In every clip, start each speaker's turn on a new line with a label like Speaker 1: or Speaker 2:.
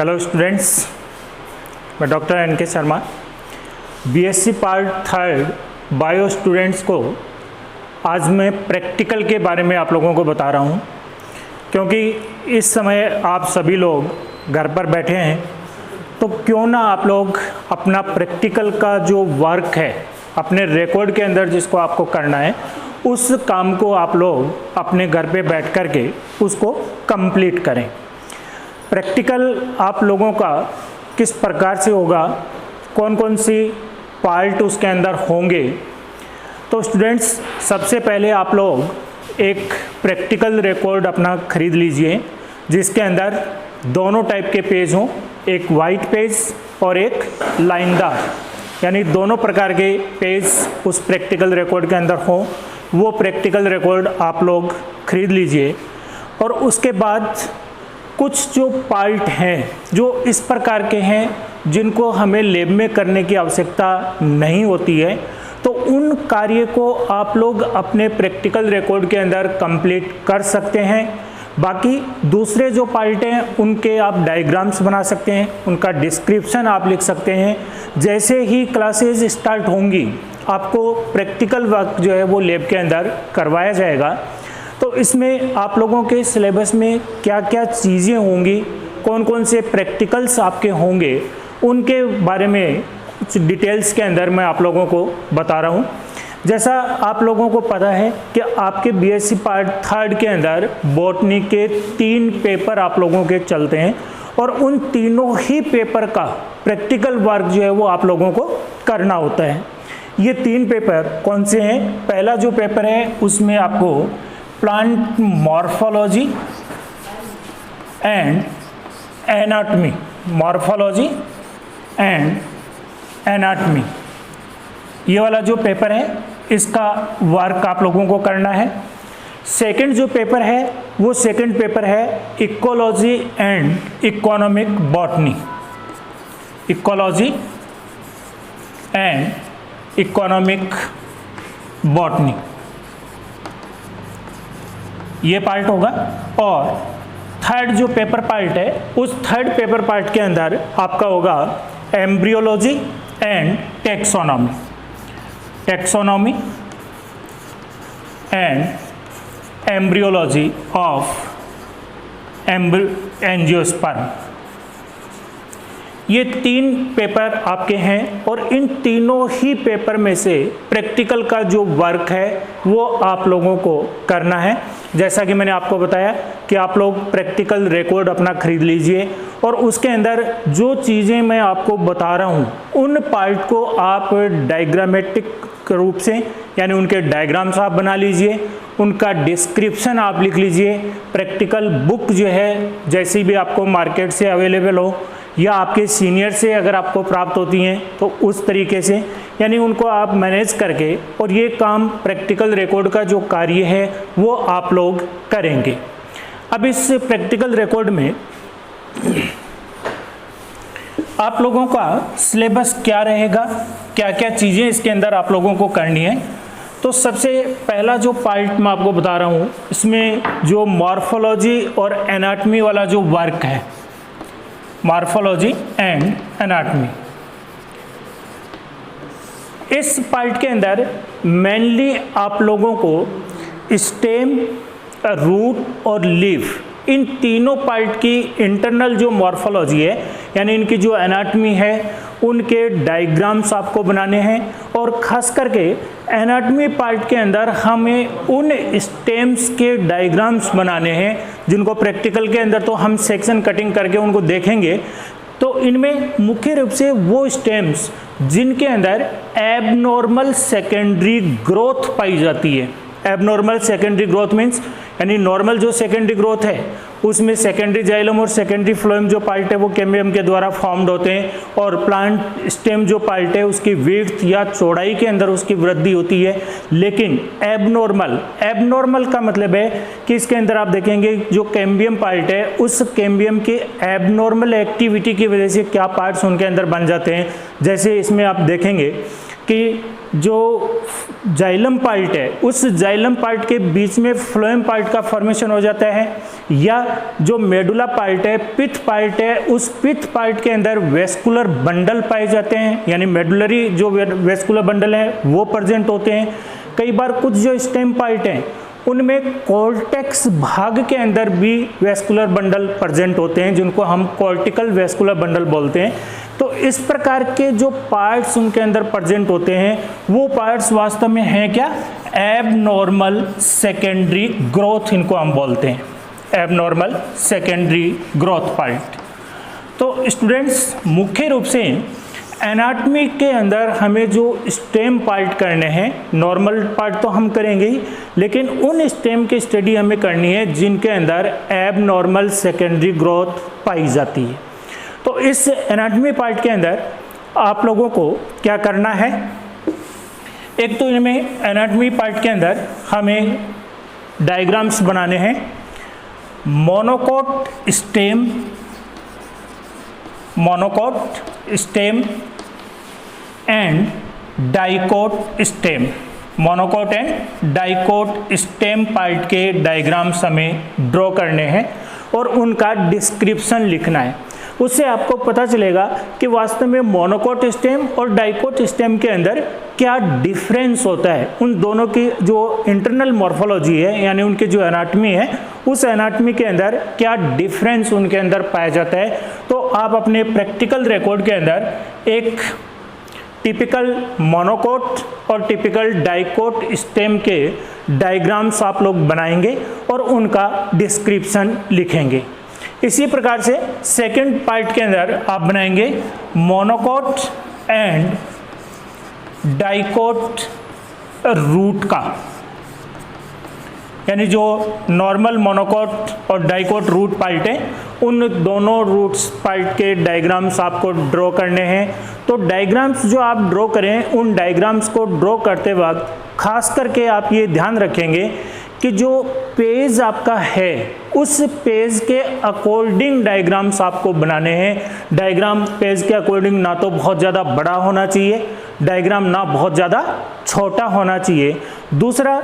Speaker 1: Hello students, मैं doctor NK. Sharma BSc part third bio students को आज मैं प्रैक्टिकल के बारे में आप लोगों को बता रहा हूँ, क्योंकि इस समय आप सभी लोग घर पर बैठे हैं, तो क्यों ना आप लोग अपना प्रैक्टिकल का जो वर्क है अपने रिकॉर्ड के अंदर जिसको आपको करना है उस काम को आप लोग अपने घर पे बैठ कर के उसको कंप्लीट करें। प्रैक्टिकल आप लोगों का किस प्रकार से होगा, कौन कौन सी पार्ट उसके अंदर होंगे। तो स्टूडेंट्स, सबसे पहले आप लोग एक प्रैक्टिकल रिकॉर्ड अपना खरीद लीजिए जिसके अंदर दोनों टाइप के पेज हों, एक वाइट पेज और एक लाइनदार, यानी दोनों प्रकार के पेज उस प्रैक्टिकल रिकॉर्ड के अंदर हों। वो प्रैक्टिकल रिकॉर्ड आप लोग खरीद लीजिए। और उसके बाद कुछ जो पार्ट हैं जो इस प्रकार के हैं जिनको हमें लैब में करने की आवश्यकता नहीं होती है, तो उन कार्य को आप लोग अपने प्रैक्टिकल रिकॉर्ड के अंदर कंप्लीट कर सकते हैं। बाकी दूसरे जो पार्ट हैं उनके आप डायग्राम्स बना सकते हैं, उनका डिस्क्रिप्शन आप लिख सकते हैं। जैसे ही क्लासेस स्टार्ट होंगी आपको प्रैक्टिकल वर्क जो है वो लैब के अंदर करवाया जाएगा। तो इसमें आप लोगों के सिलेबस में क्या क्या चीज़ें होंगी, कौन कौन से प्रैक्टिकल्स आपके होंगे, उनके बारे में कुछ डिटेल्स के अंदर मैं आप लोगों को बता रहा हूँ। जैसा आप लोगों को पता है कि आपके बीएससी पार्ट थर्ड के अंदर बॉटनी के 3 पेपर आप लोगों के चलते हैं और उन तीनों ही पेपर का प्रैक्टिकल वर्क जो है वो आप लोगों को करना होता है। ये 3 पेपर कौन से हैं? पहला जो पेपर है उसमें आपको plant morphology and anatomy, morphology and anatomy, ये वाला जो पेपर है इसका वर्क आप लोगों को करना है। सेकंड जो पेपर है वो सेकंड पेपर है ecology and economic botany, ecology and economic botany, ये पार्ट होगा। और थर्ड जो पेपर पार्ट है उस थर्ड पेपर पार्ट के अंदर आपका होगा embryology and taxonomy, taxonomy and embryology of angiosperm. ये 3 पेपर आपके हैं और इन तीनों ही पेपर में से प्रैक्टिकल का जो वर्क है वो आप लोगों को करना है। जैसा कि मैंने आपको बताया कि आप लोग प्रैक्टिकल रिकॉर्ड अपना खरीद लीजिए और उसके अंदर जो चीज़ें मैं आपको बता रहा हूँ उन पार्ट को आप डायग्रामेटिक रूप से, यानी उनके डायग्राम्स आप बना लीजिए, उनका डिस्क्रिप्शन आप लिख लीजिए। प्रैक्टिकल बुक जो है जैसी भी आपको मार्केट से अवेलेबल हो या आपके सीनियर से अगर आपको प्राप्त होती हैं तो उस तरीके से, यानी उनको आप मैनेज करके, और ये काम प्रैक्टिकल रिकॉर्ड का जो कार्य है वो आप लोग करेंगे। अब इस प्रैक्टिकल रिकॉर्ड में आप लोगों का सिलेबस क्या रहेगा, क्या क्या चीज़ें इसके अंदर आप लोगों को करनी है। तो सबसे पहला जो पार्ट मैं आपको बता रहा हूँ इसमें जो मॉर्फोलॉजी और एनाटॉमी वाला जो वर्क है, मॉर्फोलॉजी एंड एनाटॉमी, इस पार्ट के अंदर मेनली आप लोगों को स्टेम, रूट और लीफ, इन तीनों पार्ट की इंटरनल जो मॉर्फोलॉजी है यानी इनकी जो एनाटॉमी है उनके डायग्राम्स आपको बनाने हैं। और ख़ास करके एनाटॉमी पार्ट के अंदर हमें उन स्टेम्स के डायग्राम्स बनाने हैं जिनको प्रैक्टिकल के अंदर तो हम सेक्शन कटिंग करके उनको देखेंगे। तो इनमें मुख्य रूप से वो स्टेम्स जिनके अंदर एबनॉर्मल सेकेंडरी ग्रोथ पाई जाती है। एबनॉर्मल सेकेंडरी ग्रोथ मीन्स यानी नॉर्मल जो सेकेंडरी ग्रोथ है उसमें सेकेंडरी जाइलम और सेकेंडरी फ्लोएम जो पार्ट है वो कैम्बियम के द्वारा फॉर्म्ड होते हैं, और प्लांट स्टेम जो पार्ट है उसकी विड्थ या चौड़ाई के अंदर उसकी वृद्धि होती है। लेकिन एबनॉर्मल का मतलब है कि इसके अंदर आप देखेंगे जो कैम्बियम पार्ट है उस कैम्बियम के एबनॉर्मल एक्टिविटी की वजह से क्या पार्ट्स उनके अंदर बन जाते हैं। जैसे इसमें आप देखेंगे कि जो जाइलम पार्ट है उस जाइलम पार्ट के बीच में फ्लोएम पार्ट का फॉर्मेशन हो जाता है, या जो मेडुला पार्ट है, पिथ पार्ट है, उस पिथ पार्ट के अंदर वेस्कुलर बंडल पाए जाते हैं, यानी मेडुलरी जो वेस्कुलर बंडल है वो प्रेजेंट होते हैं। कई बार कुछ जो स्टेम पार्ट हैं उनमें कॉर्टेक्स भाग के अंदर भी वेस्कुलर बंडल प्रेजेंट होते हैं, जिनको हम कॉर्टिकल वेस्कुलर बंडल बोलते हैं। तो इस प्रकार के जो पार्ट्स उनके अंदर प्रेजेंट होते हैं वो पार्ट्स वास्तव में हैं क्या, एबनॉर्मल सेकेंडरी ग्रोथ, इनको हम बोलते हैं एबनॉर्मल सेकेंडरी ग्रोथ पार्ट। तो स्टूडेंट्स, मुख्य रूप से एनाटॉमी के अंदर हमें जो स्टेम पार्ट करने हैं, नॉर्मल पार्ट तो हम करेंगे ही, लेकिन उन स्टेम की स्टडी हमें करनी है जिनके अंदर एबनॉर्मल सेकेंडरी ग्रोथ पाई जाती है। तो इस एनाटॉमी पार्ट के अंदर आप लोगों को क्या करना है, एक तो इनमें एनाटॉमी पार्ट के अंदर हमें डायग्राम्स बनाने हैं, monocot stem, monocot stem and dicot stem, monocot and dicot stem part के डायग्राम्स हमें ड्रॉ करने हैं और उनका डिस्क्रिप्शन लिखना है। उससे आपको पता चलेगा कि वास्तव में मोनोकोट स्टेम और डाइकोट स्टेम के अंदर क्या डिफरेंस होता है, उन दोनों की जो इंटरनल मॉर्फोलॉजी है यानी उनकी जो एनाटॉमी है उस एनाटॉमी के अंदर क्या डिफरेंस उनके अंदर पाया जाता है। तो आप अपने प्रैक्टिकल रिकॉर्ड के अंदर एक टिपिकल मोनोकोट और टिपिकल डाइकोट स्टेम के डायग्राम्स आप लोग बनाएंगे और उनका डिस्क्रिप्शन लिखेंगे। इसी प्रकार से सेकंड पार्ट के अंदर आप बनाएंगे मोनोकोट एंड डाइकोट रूट का, यानी जो नॉर्मल मोनोकोट और डाइकोट रूट पार्ट है उन दोनों रूट्स पार्ट के डायग्राम्स आपको ड्रॉ करने हैं। तो डायग्राम्स जो आप ड्रॉ करें उन डायग्राम्स को ड्रॉ करते वक्त खास करके आप ये ध्यान रखेंगे कि जो पेज आपका है उस पेज के अकॉर्डिंग डायग्राम्स आपको बनाने हैं। डायग्राम पेज के अकॉर्डिंग ना तो बहुत ज़्यादा बड़ा होना चाहिए, डायग्राम ना बहुत ज़्यादा छोटा होना चाहिए। दूसरा,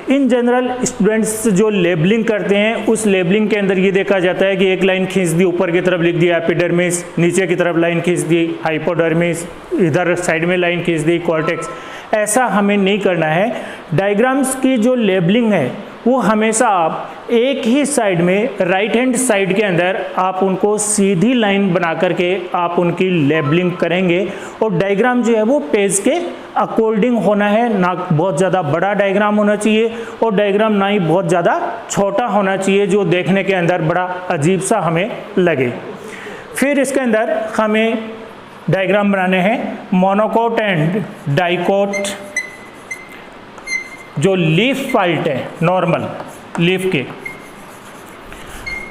Speaker 1: इन जनरल स्टूडेंट्स जो लेबलिंग करते हैं उस लेबलिंग के अंदर ये देखा जाता है कि एक लाइन खींच दी, ऊपर की तरफ लिख दिया एपिडर्मिस, नीचे की तरफ लाइन खींच दी हाइपोडर्मिस, इधर साइड में लाइन खींच दी कॉर्टेक्स। ऐसा हमें नहीं करना है। डायग्राम्स की जो लेबलिंग है वो हमेशा आप एक ही साइड में, राइट हैंड साइड के अंदर आप उनको सीधी लाइन बना करके आप उनकी लेबलिंग करेंगे। और डायग्राम जो है वो पेज के अकॉर्डिंग होना है, ना बहुत ज़्यादा बड़ा डायग्राम होना चाहिए और डायग्राम ना ही बहुत ज़्यादा छोटा होना चाहिए जो देखने के अंदर बड़ा अजीब सा हमें लगे। फिर इसके अंदर हमें डायग्राम बनाने हैं मोनोकोट एंड डाइकोट जो लीफ पार्ट है, नॉर्मल लीफ के।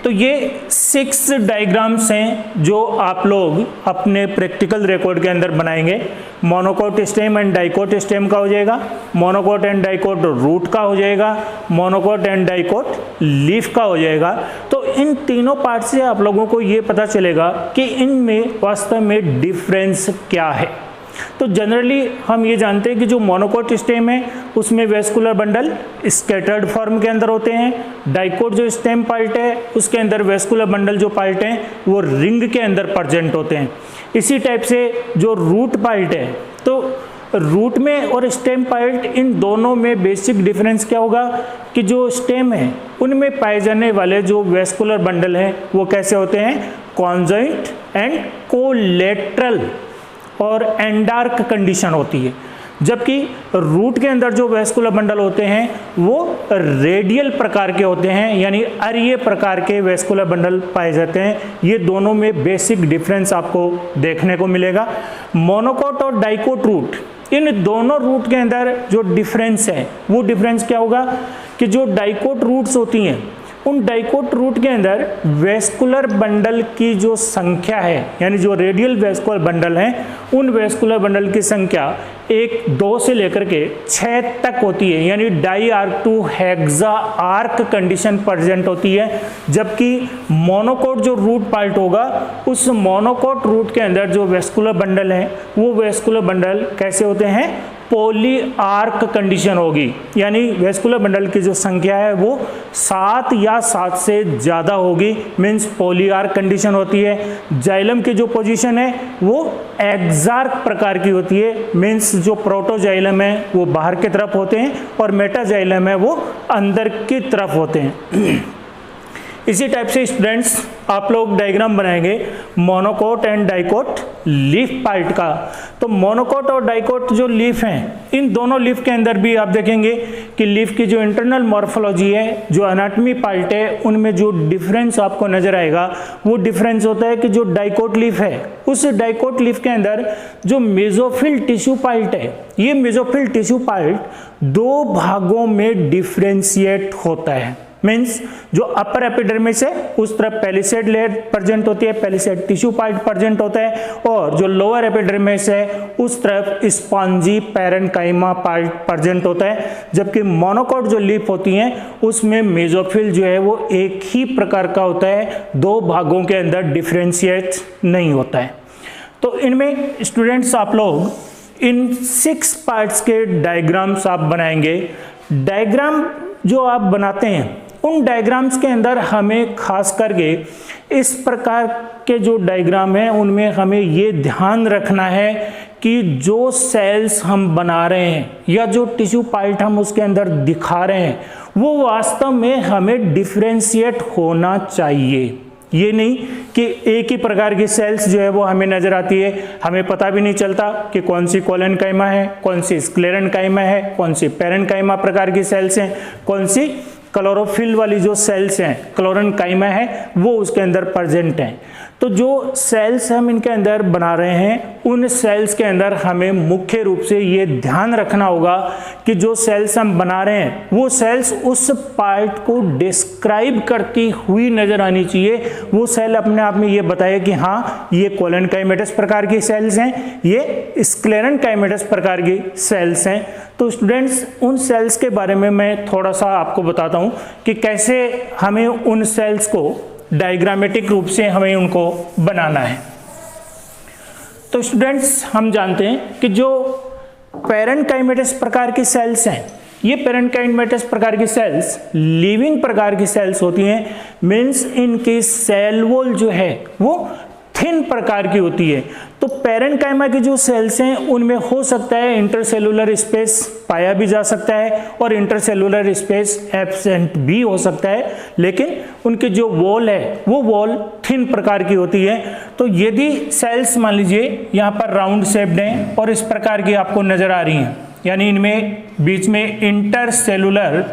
Speaker 1: तो ये 6 डायग्राम्स हैं जो आप लोग अपने प्रैक्टिकल रिकॉर्ड के अंदर बनाएंगे। Monocot stem and dicot stem का हो जाएगा, मोनोकोट एंड डाइकोट रूट का हो जाएगा, मोनोकोट एंड डाइकोट लीफ का हो जाएगा। तो इन तीनों पार्ट से आप लोगों को ये पता चलेगा कि इनमें वास्तव में डिफरेंस क्या है। तो जनरली हम ये जानते हैं कि जो मोनोकोट स्टेम है उसमें वेस्कुलर बंडल स्कैटर्ड फॉर्म के अंदर होते हैं। डाइकोट जो स्टेम पार्ट है उसके अंदर वेस्कुलर बंडल जो पार्ट हैं वो रिंग के अंदर प्रेजेंट होते हैं। इसी टाइप से जो रूट पार्ट है, तो रूट में और स्टेम पार्ट इन दोनों में बेसिक डिफरेंस क्या होगा कि जो स्टेम है उनमें पाए जाने वाले जो वेस्कुलर बंडल हैं वो कैसे होते हैं, कॉन्जॉइंट एंड कोलेटरल और एंडार्क कंडीशन होती है। जबकि रूट के अंदर जो वेस्कुलर बंडल होते हैं वो रेडियल प्रकार के होते हैं, यानी अरीय प्रकार के वेस्कुलर बंडल पाए जाते हैं। ये दोनों में बेसिक डिफरेंस आपको देखने को मिलेगा। मोनोकोट और डाइकोट रूट, इन दोनों रूट के अंदर जो डिफरेंस है वो डिफरेंस क्या होगा कि जो डाइकोट रूट्स होती हैं उन डाइकोट रूट के अंदर वेस्कुलर बंडल की जो संख्या है, यानी जो रेडियल वेस्कुलर बंडल हैं उन वेस्कुलर बंडल की संख्या 1, 2 से लेकर के 6 तक होती है, यानी diarch to hexarch condition present होती है। जबकि मोनोकोट जो रूट पार्ट होगा उस मोनोकोट रूट के अंदर जो वेस्कुलर बंडल हैं वो वेस्कुलर बंडल कैसे होते हैं, पॉली आर्क कंडीशन होगी, यानी वेस्कुलर बंडल की जो संख्या है वो 7 या 7 से ज़्यादा होगी, मीन्स पॉली आर्क कंडीशन होती है। जाइलम की जो पोजीशन है वो एक्सार्क प्रकार की होती है, मीन्स जो प्रोटोजाइलम है वो बाहर की तरफ होते हैं और मेटाजाइलम है वो अंदर की तरफ होते हैं। इसी टाइप से स्टूडेंट्स आप लोग डायग्राम बनाएंगे monocot and dicot leaf part का। तो मोनोकोट और डाइकोट जो लीफ हैं, इन दोनों लीफ के अंदर भी आप देखेंगे कि लीफ की जो इंटरनल मॉर्फोलॉजी है, जो एनाटॉमी पार्ट है, उनमें जो डिफरेंस आपको नजर आएगा वो डिफरेंस होता है कि जो डाइकोट लीफ है, उस डाइकोट लीफ के अंदर जो मेसोफिल टिश्यू पार्ट है, ये मेसोफिल टिश्यू पार्ट 2 भागों में डिफ्रेंशिएट होता है। मीन्स जो अपर एपिडर्मिस है उस तरफ पेलिसेड लेयर प्रेजेंट होती है, पेलिसेड टिश्यू पार्ट प्रेजेंट होता है, और जो लोअर एपिडर्मिस है उस तरफ स्पॉन्जी पैरेन्काइमा पार्ट प्रेजेंट होता है। जबकि मोनोकोट जो लीफ होती हैं उसमें मेसोफिल जो है वो एक ही प्रकार का होता है, 2 भागों के अंदर डिफ्रेंशिएट नहीं होता है। तो इनमें स्टूडेंट्स आप लोग इन 6 पार्ट्स के डायग्राम्स आप बनाएंगे। डायग्राम जो आप बनाते हैं उन डायग्राम्स के अंदर हमें खास करके इस प्रकार के जो डायग्राम हैं उनमें हमें ये ध्यान रखना है कि जो सेल्स हम बना रहे हैं या जो टिश्यू पार्ट हम उसके अंदर दिखा रहे हैं वो वास्तव में हमें डिफ्रेंशिएट होना चाहिए। ये नहीं कि एक ही प्रकार की सेल्स जो है वो हमें नजर आती है, हमें पता भी नहीं चलता कि कौन सी कोलेनकाइमा है, कौन सी स्क्लेरेनकाइमा है, कौन सी पैरेन्काइमा प्रकार की सेल्स हैं, कौन सी क्लोरोफिल वाली जो सेल्स हैं क्लोरेनकाइमा है वो उसके अंदर प्रेजेंट हैं। तो जो सेल्स हम इनके अंदर बना रहे हैं उन सेल्स के अंदर हमें मुख्य रूप से ये ध्यान रखना होगा कि जो सेल्स हम बना रहे हैं वो सेल्स उस पार्ट को डिस्क्राइब करती हुई नजर आनी चाहिए। वो सेल अपने आप में ये बताए कि हाँ ये कोलेनकाइमेटस प्रकार की सेल्स हैं, ये स्क्लेरेनकाइमेटस प्रकार की सेल्स हैं। तो स्टूडेंट्स उन सेल्स के बारे में मैं थोड़ा सा आपको बताता हूँ कि कैसे हमें उन सेल्स को डायग्रामेटिक रूप से हमें उनको बनाना है। तो स्टूडेंट्स हम जानते हैं कि जो पैरेन्काइमेटस प्रकार की सेल्स हैं, ये पैरेन्काइमेटस प्रकार की सेल्स लिविंग प्रकार की सेल्स होती हैं, मीन्स इनकी सेल वॉल जो है वो थिन प्रकार की होती है। तो पैरेन्काइमा की जो सेल्स हैं उनमें हो सकता है इंटरसेलुलर स्पेस पाया भी जा सकता है और इंटरसेलुलर स्पेस एब्सेंट भी हो सकता है, लेकिन उनकी जो वॉल है वो वॉल थिन प्रकार की होती है। तो यदि सेल्स मान लीजिए यहाँ पर राउंड शेप्ड हैं और इस प्रकार की आपको नजर आ रही हैं, यानी इनमें बीच में इंटरसेलुलर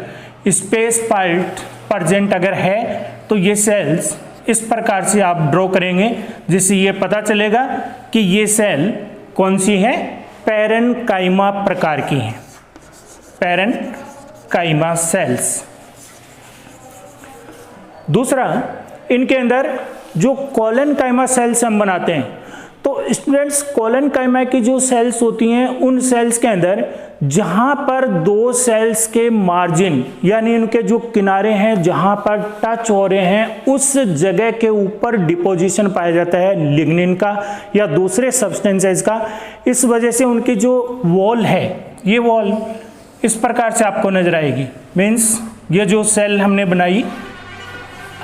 Speaker 1: स्पेस पार्ट प्रेजेंट अगर है तो ये सेल्स इस प्रकार से आप ड्रॉ करेंगे जिससे ये पता चलेगा कि ये सेल कौन सी है, पैरेन्काइमा प्रकार की है, पैरेन्काइमा सेल्स। दूसरा, इनके अंदर जो कोलेनकाइमा सेल्स हम बनाते हैं, तो स्टूडेंट्स कोलेनकाइमा की जो सेल्स होती हैं उन सेल्स के अंदर जहां पर 2 सेल्स के मार्जिन यानी उनके जो किनारे हैं जहां पर टच हो रहे हैं उस जगह के ऊपर डिपोजिशन पाया जाता है लिग्निन का या दूसरे सब्सटेंसेस का। इस वजह से उनकी जो वॉल है ये वॉल इस प्रकार से आपको नजर आएगी। मीन्स ये जो सेल हमने बनाई,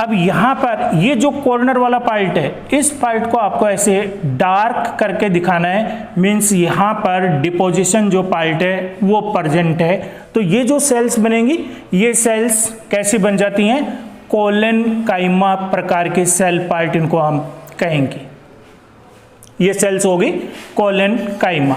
Speaker 1: अब यहाँ पर ये जो कॉर्नर वाला पार्ट है इस पार्ट को आपको ऐसे डार्क करके दिखाना है। मीन्स यहाँ पर डिपोजिशन जो पार्ट है वो प्रेजेंट है। तो ये जो सेल्स बनेंगी ये सेल्स कैसी बन जाती हैं, कोलेनकाइमा प्रकार के सेल पार्ट इनको हम कहेंगे। ये सेल्स होगी कोलेनकाइमा।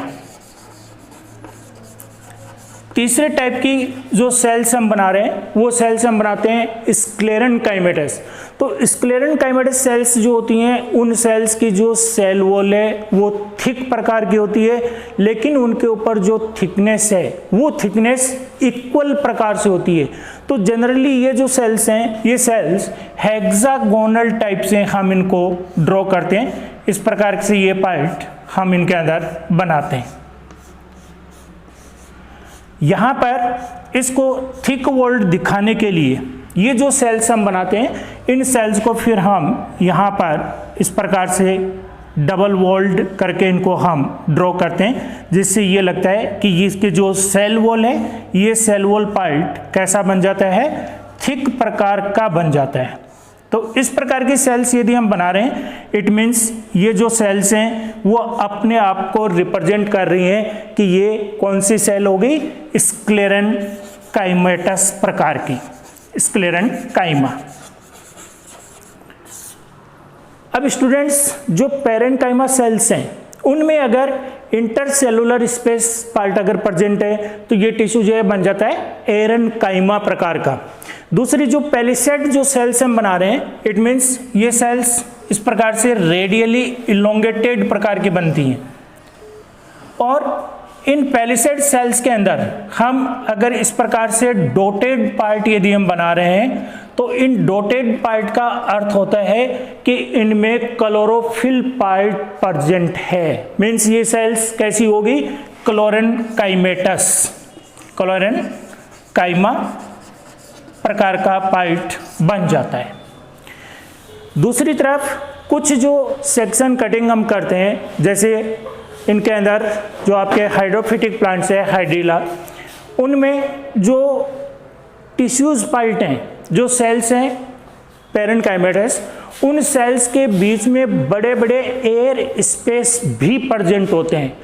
Speaker 1: तीसरे टाइप की जो सेल्स हम बना रहे हैं वो सेल्स हम बनाते हैं स्क्लेरेनकाइमेटस। तो स्क्लेरेनकाइमेटस सेल्स जो होती हैं उन सेल्स की जो सेल वॉल है वो थिक प्रकार की होती है, लेकिन उनके ऊपर जो थिकनेस है वो थिकनेस इक्वल प्रकार से होती है। तो जनरली ये जो सेल्स हैं ये सेल्स हेक्सागोनल टाइप से हम इनको ड्रॉ करते हैं। इस प्रकार से ये पार्ट हम इनके अंदर बनाते हैं। यहाँ पर इसको थिक वॉल्ड दिखाने के लिए ये जो सेल्स हम बनाते हैं इन सेल्स को फिर हम यहाँ पर इस प्रकार से डबल वॉल्ड करके इनको हम ड्रॉ करते हैं, जिससे ये लगता है कि इसके जो सेल वॉल है, ये सेल वॉल पार्ट कैसा बन जाता है, थिक प्रकार का बन जाता है। तो इस प्रकार की सेल्स यदि हम बना रहे हैं, इट मीन्स ये जो सेल्स हैं वो अपने आप को रिप्रेजेंट कर रही हैं कि ये कौन सी सेल हो गई, स्क्लेरेनकाइमेटस प्रकार की, स्क्लेरेनकाइमा। अब स्टूडेंट्स, जो पेरेन्काइमा सेल्स हैं उनमें अगर इंटरसेलुलर स्पेस पार्ट अगर प्रेजेंट है तो ये टिश्यू जो है बन जाता है एरेनकाइमा प्रकार का। दूसरी जो पैलिसेड जो सेल्स हम बना रहे हैं, इट मीन्स ये सेल्स इस प्रकार से रेडियली इलोंगेटेड प्रकार की बनती हैं, और इन पैलिसेड सेल्स के अंदर हम अगर इस प्रकार से डॉटेड पार्ट यदि हम बना रहे हैं तो इन डॉटेड पार्ट का अर्थ होता है कि इनमें क्लोरोफिल पार्ट प्रेजेंट है। मीन्स ये सेल्स कैसी होगी, क्लोरेनकाइमेटस, क्लोरेनकाइमा प्रकार का पार्ट बन जाता है। दूसरी तरफ कुछ जो सेक्शन कटिंग हम करते हैं, जैसे इनके अंदर जो आपके हाइड्रोफिटिक प्लांट्स है, हाइड्रीला, उनमें जो टिश्यूज पार्ट हैं, जो सेल्स हैं पेरेन्काइमेटस, उन सेल्स के बीच में बड़े बड़े एयर स्पेस भी प्रेजेंट होते हैं।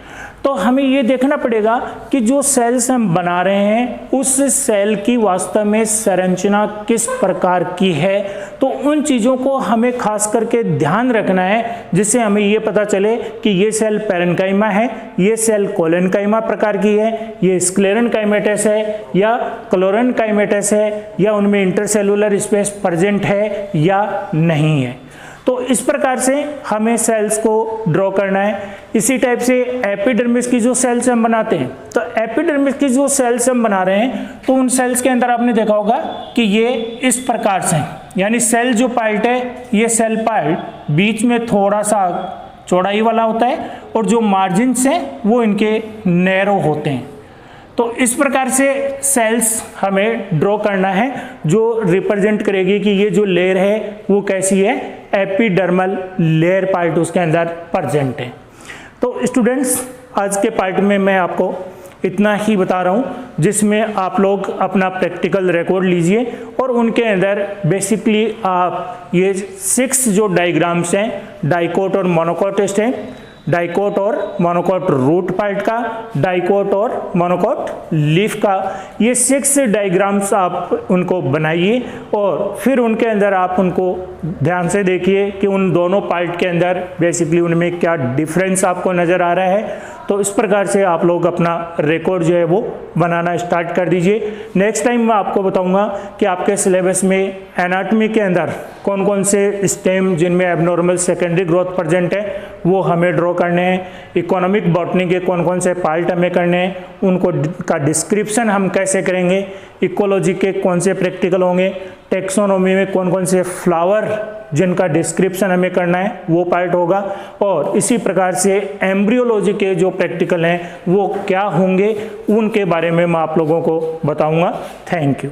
Speaker 1: तो हमें ये देखना पड़ेगा कि जो सेल्स हम बना रहे हैं उस सेल की वास्तव में संरचना किस प्रकार की है, तो उन चीज़ों को हमें खास करके ध्यान रखना है, जिससे हमें ये पता चले कि ये सेल पेरेन्काइमा है, ये सेल कोलेनकाइमा प्रकार की है, ये स्क्लेरेनकाइमेटस है या क्लोरेनकाइमेटस है, या उनमें इंटरसेलुलर स्पेस प्रेजेंट है या नहीं है। तो इस प्रकार से हमें सेल्स को ड्रॉ करना है। इसी टाइप से एपिडर्मिस की जो सेल्स हम बनाते हैं, तो एपिडर्मिस की जो सेल्स हम बना रहे हैं तो उन सेल्स के अंदर आपने देखा होगा कि ये इस प्रकार से, यानी सेल जो पार्ट है, ये सेल पार्ट बीच में थोड़ा सा चौड़ाई वाला होता है और जो मार्जिन्स हैं वो इनके नैरो होते हैं। तो इस प्रकार से सेल्स हमें ड्रॉ करना है जो रिप्रेजेंट करेगी कि ये जो लेयर है वो कैसी है, एपिडर्मल लेयर पार्ट उसके अंदर प्रेजेंट है। तो स्टूडेंट्स, आज के पार्ट में मैं आपको इतना ही बता रहा हूँ, जिसमें आप लोग अपना प्रैक्टिकल रिकॉर्ड लीजिए और उनके अंदर बेसिकली आप ये 6 जो डायग्राम्स हैं, डाइकोट और मोनोकोट टेस्ट हैं, डाइकोट और मोनोकोट रूट पार्ट का, डाइकोट और मोनोकोट लीफ का, ये 6 डायग्राम्स आप उनको बनाइए और फिर उनके अंदर आप उनको ध्यान से देखिए कि उन दोनों पार्ट के अंदर बेसिकली उनमें क्या डिफरेंस आपको नज़र आ रहा है। तो इस प्रकार से आप लोग अपना रिकॉर्ड जो है वो बनाना स्टार्ट कर दीजिए। नेक्स्ट टाइम मैं आपको बताऊंगा कि आपके सिलेबस में एनाटॉमी के अंदर कौन कौन से स्टेम जिनमें एबनॉर्मल सेकेंडरी ग्रोथ प्रेजेंट है वो हमें ड्रॉ करने हैं, इकोनॉमिक बॉटनी के कौन कौन से पार्ट हमें करने हैं, उनको का डिस्क्रिप्शन हम कैसे करेंगे, इकोलॉजी के कौन से प्रैक्टिकल होंगे, टेक्सोनोमी में कौन कौन से फ्लावर जिनका डिस्क्रिप्शन हमें करना है वो पार्ट होगा, और इसी प्रकार से एम्ब्रियोलॉजी के जो प्रैक्टिकल हैं वो क्या होंगे उनके बारे में मैं आप लोगों को बताऊंगा। Thank you.